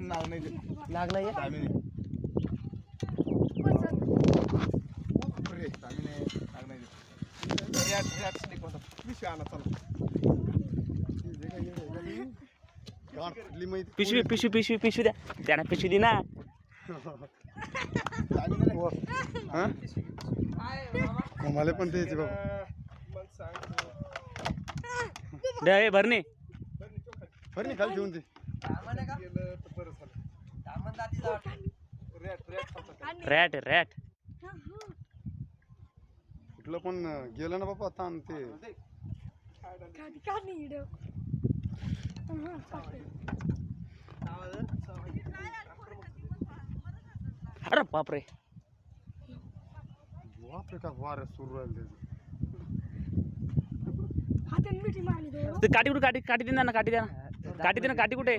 नाग नाही ते. नाग नाही दामिनी. अरे, दामिनी, नाग नाही ते. रॅट snake होता. पिशवी आणा, चला. गाठ फुटली माहिती. पिशवी पिशवी पिशवी पिशवी द्या त्याला पिशवी दे ना दामिनी नाही. हा? कोमाले पण द्यायचे बाबा. द्या हे भरणे बरं नाही खाली घेऊन दे. रॅट रॅट कुठलं पण गेलं ना बाबा ताण ते. अरे बापरे बापरे का वार सुरू राहिले. ते काठी कुठे काठी काठी दे ना काठी द्या ना काठी दे ना काठी कुठे